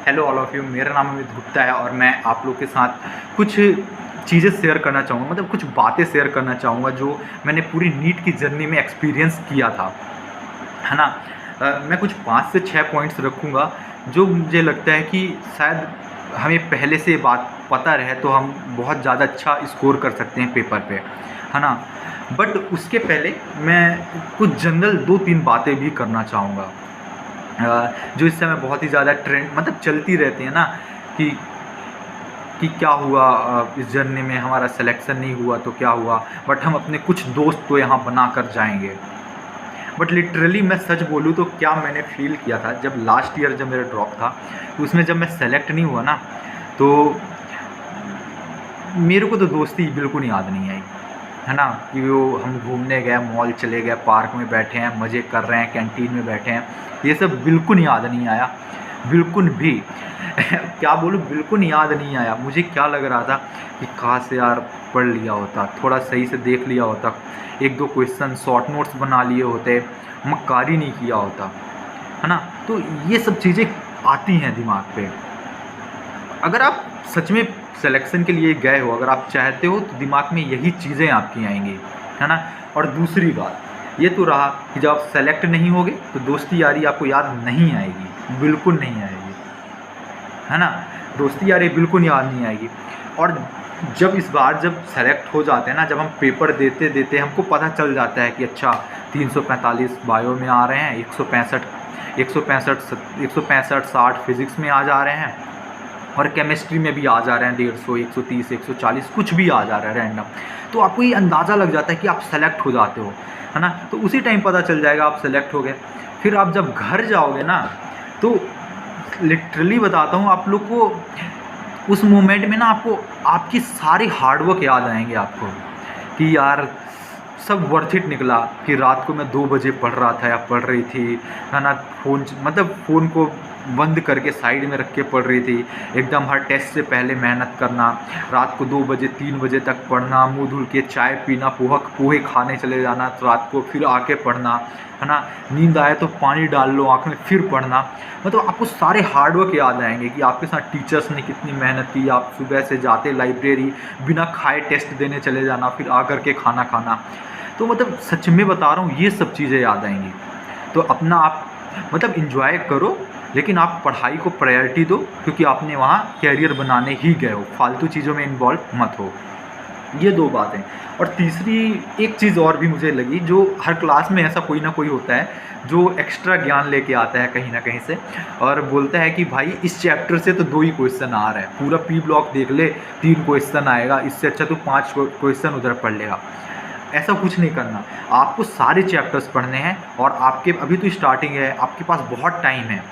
Hello all of you, मेरा नाम अमित गुप्ता है और मैं आप लोग के साथ कुछ चीज़ें शेयर करना चाहूँगा, मतलब कुछ बातें शेयर करना चाहूँगा जो मैंने पूरी नीट की जर्नी में एक्सपीरियंस किया था, है ना? मैं कुछ 5 से 6 पॉइंट्स रखूँगा जो मुझे लगता है कि शायद हमें पहले से बात पता रहे तो हम बहुत ज़्यादा अच्छा स्कोर कर सकते हैं पेपर पे, है ना? बट उसके पहले मैं कुछ जनरल 2-3 बातें भी करना चाहूँगा। जो इस समय बहुत ही ज़्यादा ट्रेंड मतलब चलती रहती है ना कि क्या हुआ, इस जर्नी में हमारा सिलेक्शन नहीं हुआ तो क्या हुआ, बट हम अपने कुछ दोस्त तो यहाँ बना कर जाएंगे। बट लिटरली मैं सच बोलूँ तो क्या मैंने फील किया था जब लास्ट ईयर जब मेरा ड्रॉप था, तो उसमें जब मैं सेलेक्ट नहीं हुआ ना, तो मेरे को तो दोस्ती बिल्कुल याद नहीं आई, है ना? कि वो हम घूमने गए, मॉल चले गए, पार्क में बैठे हैं, मज़े कर रहे हैं, कैंटीन में बैठे हैं, ये सब बिल्कुल याद नहीं आया, बिल्कुल भी। क्या बोलूँ, बिल्कुल याद नहीं आया। मुझे क्या लग रहा था कि काश यार पढ़ लिया होता, थोड़ा सही से देख लिया होता, 1-2 क्वेश्चन शॉर्ट नोट्स बना लिए होते, मक्कारी नहीं किया होता, है ना? तो ये सब चीज़ें आती हैं दिमाग पे। अगर आप सच में सिलेक्शन के लिए गए हो, अगर आप चाहते हो तो दिमाग में यही चीज़ें आपकी आएंगी, है ना? और दूसरी बात ये तो रहा कि जब आप सेलेक्ट नहीं होगे तो दोस्ती यारी आपको याद नहीं आएगी, बिल्कुल नहीं आएगी, है ना? दोस्ती यारी बिल्कुल याद नहीं आएगी। और जब इस बार जब सेलेक्ट हो जाते हैं ना, जब हम पेपर देते देते हमको पता चल जाता है कि अच्छा 345 बायो में आ रहे हैं, 165 60 फिज़िक्स में आ जा रहे हैं, और केमिस्ट्री में भी आ जा रहे हैं 150, 130, 140 कुछ भी आ जा रहा है रैंडम। तो आपको ये अंदाज़ा लग जाता है कि आप सेलेक्ट हो जाते हो, है ना? तो उसी टाइम पता चल जाएगा आप सेलेक्ट हो गए। फिर आप जब घर जाओगे ना, तो लिटरली बताता हूँ आप लोग को, उस मोमेंट में ना आपको आपकी सारी हार्डवर्क याद आएंगे आपको कि यार सब वर्थ इट निकला। कि रात को मैं 2 बजे पढ़ रहा था या पढ़ रही थी, है ना? फ़ोन को बंद करके साइड में रख के पढ़ रही थी, एकदम हर टेस्ट से पहले मेहनत करना, रात को 2 बजे 3 बजे तक पढ़ना, मुँह धुल के चाय पीना, पोहे खाने चले जाना रात को, फिर आके पढ़ना, है ना? नींद आए तो पानी डाल लो आँख में, फिर पढ़ना। मतलब आपको सारे हार्डवर्क याद आएंगे कि आपके साथ टीचर्स ने कितनी मेहनत की। आप सुबह से जाते लाइब्रेरी, बिना खाए टेस्ट देने चले जाना, फिर आकर के खाना खाना। तो मतलब सच में बता रहा हूँ, ये सब चीज़ें याद आएंगी। तो अपना आप मतलब एंजॉय करो, लेकिन आप पढ़ाई को प्रायोरिटी दो, क्योंकि आपने वहाँ कैरियर बनाने ही गए हो, फालतू चीज़ों में इन्वॉल्व मत हो। ये 2 बातें। और तीसरी एक चीज़ और भी मुझे लगी, जो हर क्लास में ऐसा कोई ना कोई होता है जो एक्स्ट्रा ज्ञान लेके आता है कहीं ना कहीं से, और बोलता है कि भाई इस चैप्टर से तो 2 ही क्वेश्चन आ रहा है, पूरा पी ब्लॉक देख ले 3 क्वेश्चन आएगा, इससे अच्छा तो 5 क्वेश्चन उधर पढ़ लेगा। ऐसा कुछ नहीं करना, आपको सारे चैप्टर्स पढ़ने हैं। और आपके अभी तो स्टार्टिंग है, आपके पास बहुत टाइम है,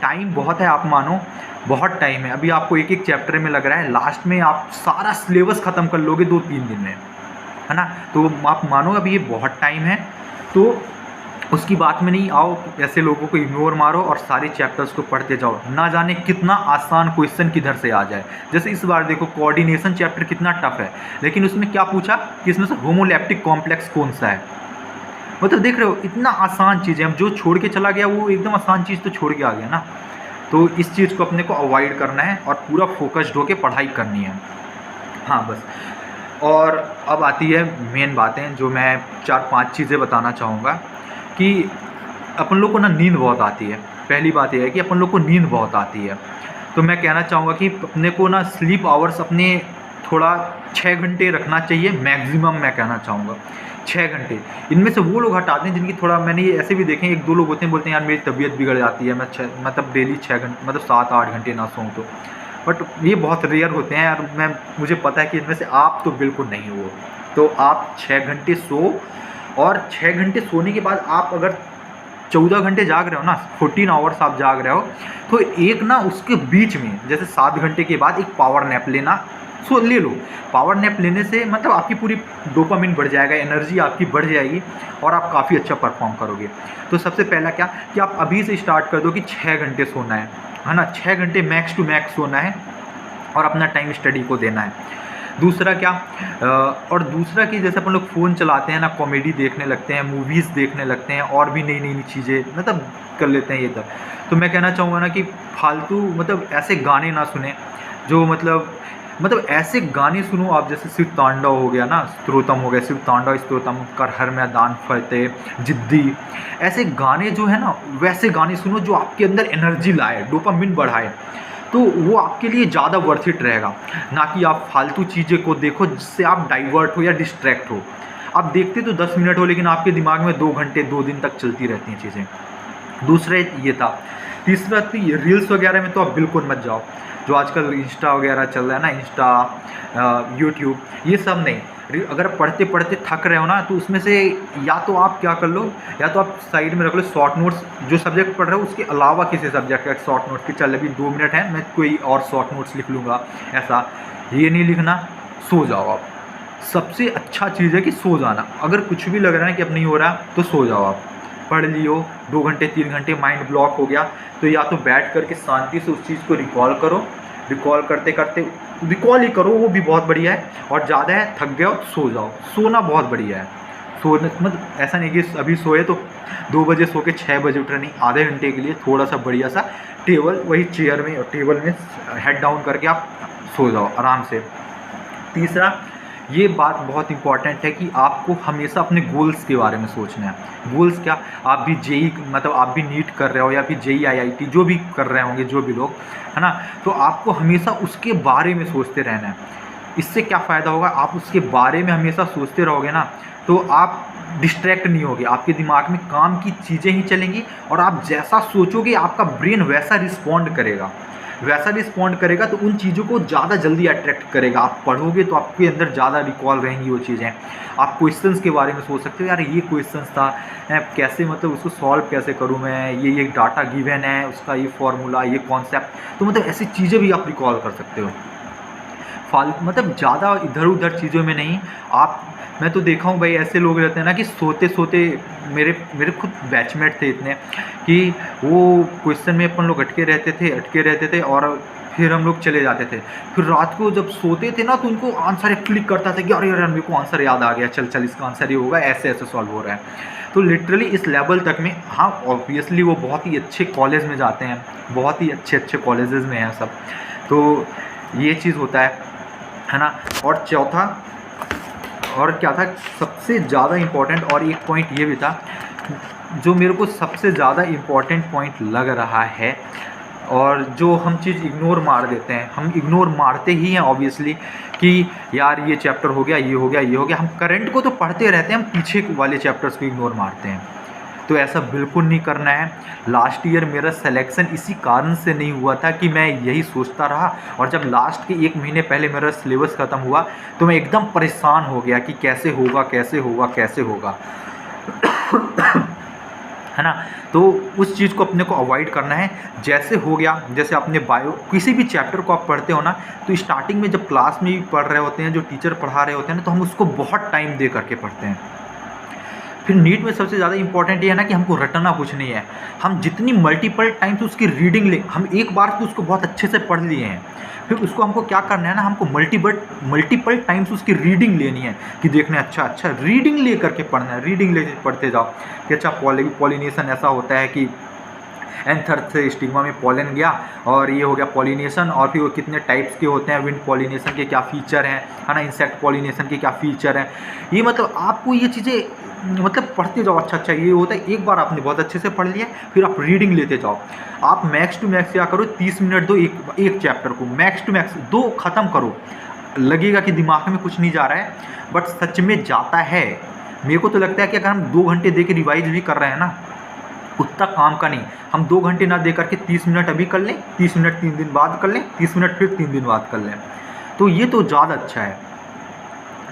टाइम बहुत है, आप मानो बहुत टाइम है। अभी आपको एक चैप्टर में लग रहा है लास्ट में आप सारा सिलेबस ख़त्म कर लोगे 2-3 दिन में, है ना? तो आप मानो अभी ये बहुत टाइम है, तो उसकी बात में नहीं आओ, ऐसे लोगों को इग्नोर मारो और सारे चैप्टर्स को पढ़ते जाओ। ना जाने कितना आसान क्वेश्चन किधर से आ जाए। जैसे इस बार देखो, कोऑर्डिनेशन चैप्टर कितना टफ है, लेकिन उसमें क्या पूछा कि इसमें से होमोलैप्टिक कॉम्प्लेक्स कौन सा है। मतलब देख रहे हो, इतना आसान चीज़ है, जो छोड़ के चला गया वो एकदम आसान चीज़ तो छोड़ के आ गया ना। तो इस चीज़ को अपने को अवॉइड करना है और पूरा फोकस्ड होकर पढ़ाई करनी है। हाँ बस। और अब आती है मेन बातें, जो मैं 4-5 चीज़ें बताना चाहूँगा कि अपन लोग को ना नींद बहुत आती है। पहली बात यह है कि अपन लोग को नींद बहुत आती है, तो मैं कहना चाहूँगा कि अपने को ना स्लीप आवर्स अपने थोड़ा 6 घंटे रखना चाहिए मैक्सिमम। मैं कहना चाहूँगा 6 घंटे। इनमें से वो लोग हटाते हैं जिनकी थोड़ा, मैंने ये ऐसे भी देखे, 1-2 लोग होते हैं बोलते हैं यार मेरी तबीयत बिगड़ जाती है, मैं मतलब डेली 6 घंटे मतलब 7-8 घंटे ना सोऊं तो। बट ये बहुत रेयर होते हैं यार, मुझे पता है कि इनमें से आप तो बिल्कुल नहीं हो। तो आप 6 घंटे सो, और 6 घंटे सोने के बाद आप अगर 14 घंटे जाग रहे हो ना, 14 आवर्स आप जाग रहे हो, तो एक ना उसके बीच में जैसे 7 घंटे के बाद एक पावर नैप लेना, सो ले लो। पावर नैप लेने से मतलब आपकी पूरी डोपामिन बढ़ जाएगा, एनर्जी आपकी बढ़ जाएगी और आप काफ़ी अच्छा परफॉर्म करोगे। तो सबसे पहला क्या कि आप अभी से स्टार्ट कर दो कि 6 घंटे सोना है ना? 6 घंटे मैक्स टू मैक्स सोना है और अपना टाइम स्टडी को देना है। दूसरा क्या और दूसरा कि जैसे अपन लोग फ़ोन चलाते हैं ना, कॉमेडी देखने लगते हैं, मूवीज़ देखने लगते हैं और भी नई नई चीज़ें मतलब कर लेते हैं ये सब। तो मैं कहना चाहूँगा ना कि फालतू मतलब ऐसे गाने ना सुने जो मतलब ऐसे गाने सुनो आप, जैसे शिव तांडव हो गया ना, स्तोत्रम हो गया, शिव तांडव स्तोत्रम, कर हर मैदान फतेह, जिद्दी, ऐसे गाने जो है ना वैसे गाने सुनो जो आपके अंदर एनर्जी लाए, डोपामिन बढ़ाए, तो वो आपके लिए ज़्यादा वर्थ इट रहेगा। ना कि आप फालतू चीज़ें को देखो जिससे आप डाइवर्ट हो या डिस्ट्रैक्ट हो। आप देखते तो 10 मिनट हो लेकिन आपके दिमाग में 2 घंटे 2 दिन तक चलती रहती हैं चीज़ें। दूसरा ये था। तीसरा तो ये रील्स वगैरह में तो आप बिल्कुल मत जाओ, जो आजकल इंस्टा वगैरह चल रहा है ना, इंस्टा, यूट्यूब, ये सब नहीं। अगर पढ़ते पढ़ते थक रहे हो ना तो उसमें से या तो आप क्या कर लो, या तो आप साइड में रख लो शॉर्ट नोट्स, जो सब्जेक्ट पढ़ रहे हो उसके अलावा किसी सब्जेक्ट का शॉर्ट नोट्स, कि चल अभी 2 मिनट है मैं कोई और शॉर्ट नोट्स लिख लूँगा, ऐसा ये नहीं लिखना। सो जाओ आप, सबसे अच्छा चीज़ है कि सो जाना। अगर कुछ भी लग रहा है कि अब नहीं हो रहा तो सो जाओ आप। पढ़ लियो 2 घंटे 3 घंटे, माइंड ब्लॉक हो गया तो या तो बैठ करके शांति से उस चीज़ को रिकॉल करो, रिकॉल करते करते रिकॉल ही करो, वो भी बहुत बढ़िया है। और ज़्यादा है थक गए हो तो सो जाओ, सोना बहुत बढ़िया है। सोने मतलब ऐसा नहीं कि अभी सोए तो 2 बजे सो के 6 बजे उठ रहे, नहीं, आधे घंटे के लिए थोड़ा सा बढ़िया सा टेबल, वही चेयर में टेबल में हेड डाउन करके आप सो जाओ आराम से। तीसरा ये बात बहुत इंपॉर्टेंट है कि आपको हमेशा अपने गोल्स के बारे में सोचना है। गोल्स क्या, आप भी जेई मतलब आप भी नीट कर रहे हो या फिर जेई आईआईटी जो भी कर रहे होंगे जो भी लोग, है ना, तो आपको हमेशा उसके बारे में सोचते रहना है। इससे क्या फ़ायदा होगा, आप उसके बारे में हमेशा सोचते रहोगे ना तो आप डिस्ट्रैक्ट नहीं होगे, आपके दिमाग में काम की चीज़ें ही चलेंगी और आप जैसा सोचोगे आपका ब्रेन वैसा रिस्पॉन्ड करेगा, वैसा रिस्पॉन्ड करेगा तो उन चीज़ों को ज़्यादा जल्दी अट्रैक्ट करेगा। आप पढ़ोगे तो आपके अंदर ज़्यादा रिकॉल रहेंगी वो चीज़ें। आप क्वेश्चंस के बारे में सोच सकते हो, यार ये क्वेश्चंस था, कैसे मतलब उसको सॉल्व कैसे करूँ मैं, ये डाटा गिवन है, उसका ये फॉर्मूला, ये कॉन्सेप्ट, तो मतलब ऐसी चीज़ें भी आप रिकॉल कर सकते हो। मतलब ज़्यादा इधर उधर चीज़ों में नहीं। आप, मैं तो देखा हूँ भाई ऐसे लोग रहते हैं ना कि सोते सोते, मेरे खुद बैचमेट थे इतने कि वो क्वेश्चन में अपन लोग अटके रहते थे और फिर हम लोग चले जाते थे। फिर रात को जब सोते थे ना तो उनको आंसर क्लिक करता था कि अरे यार मेरे को आंसर याद आ गया, चल इसका आंसर ये होगा, ऐसे ऐसे सॉल्व हो रहा है। तो लिटरली इस लेवल तक में, हाँ ऑब्वियसली वो बहुत ही अच्छे कॉलेज में जाते हैं, बहुत ही अच्छे कॉलेजेस में हैं सब, तो ये चीज़ होता है ना। और चौथा और क्या था, सबसे ज़्यादा इम्पॉर्टेंट, और एक पॉइंट ये भी था जो मेरे को सबसे ज़्यादा इम्पॉर्टेंट पॉइंट लग रहा है, और जो हम चीज़ इग्नोर मार देते हैं, हम इग्नोर मारते ही हैं ऑब्वियसली कि यार ये चैप्टर हो गया, ये हो गया, ये हो गया, हम करंट को तो पढ़ते रहते हैं, हम पीछे वाले चैप्टर्स को इग्नोर मारते हैं। तो ऐसा बिल्कुल नहीं करना है। लास्ट ईयर मेरा सिलेक्शन इसी कारण से नहीं हुआ था कि मैं यही सोचता रहा, और जब लास्ट के 1 महीने पहले मेरा सिलेबस ख़त्म हुआ तो मैं एकदम परेशान हो गया कि कैसे होगा है ना। तो उस चीज़ को अपने को अवॉइड करना है। जैसे हो गया, जैसे अपने बायो किसी भी चैप्टर को आप पढ़ते हो ना, तो स्टार्टिंग में जब क्लास में भी पढ़ रहे होते हैं, जो टीचर पढ़ा रहे होते हैं ना, तो हम उसको बहुत टाइम दे करके पढ़ते हैं। फिर नीट में सबसे ज़्यादा इंपॉर्टेंट ये है ना कि हमको रटना कुछ नहीं है, हम जितनी मल्टीपल टाइम्स उसकी रीडिंग ले, हम एक बार तो उसको बहुत अच्छे से पढ़ लिए हैं, फिर उसको हमको क्या करना है ना, हमको मल्टीपल टाइम्स उसकी रीडिंग लेनी है कि देखना अच्छा रीडिंग ले करके पढ़ना है, रीडिंग ले पढ़ते जाओ कि अच्छा पॉलिनेशन ऐसा होता है कि एंथर से स्टिग्मा में पॉलन गया और ये हो गया पॉलिनेशन, और फिर वो कितने टाइप्स के होते हैं, विंड पॉलिनेशन के क्या फ़ीचर हैं, है ना, इंसेक्ट पॉलिनेशन के क्या फ़ीचर हैं, ये मतलब आपको ये चीज़ें मतलब पढ़ते जाओ। अच्छा ये होता है, एक बार आपने बहुत अच्छे से पढ़ लिया, फिर आप रीडिंग लेते जाओ। आप मैक्स टू मैक्स क्या करो, 30 मिनट दो एक चैप्टर को, मैक्स टू मैक्स 2 ख़त्म करो। लगेगा कि दिमाग में कुछ नहीं जा रहा है, बट सच में जाता है। मेरे को तो लगता है कि अगर हम 2 घंटे दे के रिवाइज भी कर रहे हैं ना, उतना काम का नहीं, हम 2 घंटे ना दे करके 30 मिनट अभी कर लें, 30 मिनट 3 दिन बाद कर लें, 30 मिनट फिर 3 दिन बाद कर लें, तो ये तो ज़्यादा अच्छा है।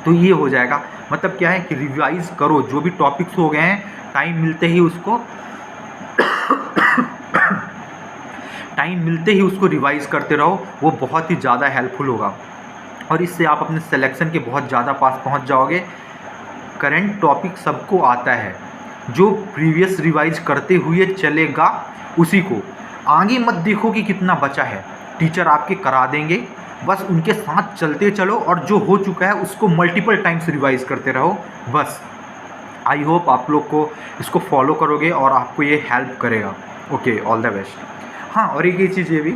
तो ये हो जाएगा। मतलब क्या है कि रिवाइज़ करो, जो भी टॉपिक्स हो गए हैं टाइम मिलते ही उसको रिवाइज़ करते रहो, वो बहुत ही ज़्यादा हेल्पफुल होगा और इससे आप अपने सिलेक्शन के बहुत ज़्यादा पास पहुंच जाओगे। करंट टॉपिक सबको आता है, जो प्रीवियस रिवाइज करते हुए चलेगा उसी को, आगे मत देखो कि कितना बचा है, टीचर आपके करा देंगे, बस उनके साथ चलते चलो और जो हो चुका है उसको मल्टीपल टाइम्स रिवाइज करते रहो बस। आई होप आप लोग को इसको फॉलो करोगे और आपको ये हेल्प करेगा। Okay, all the best. हाँ, और एक चीज़ ये भी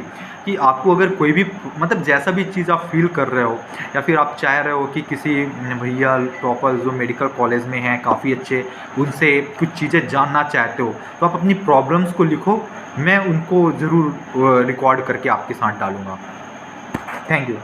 कि आपको अगर कोई भी मतलब जैसा भी चीज़ आप फील कर रहे हो या फिर आप चाह रहे हो कि किसी भैया प्रॉपर जो मेडिकल कॉलेज में हैं काफ़ी अच्छे, उनसे कुछ चीज़ें जानना चाहते हो, तो आप अपनी प्रॉब्लम्स को लिखो, मैं उनको ज़रूर रिकॉर्ड करके आपके साथ डालूँगा। Thank you.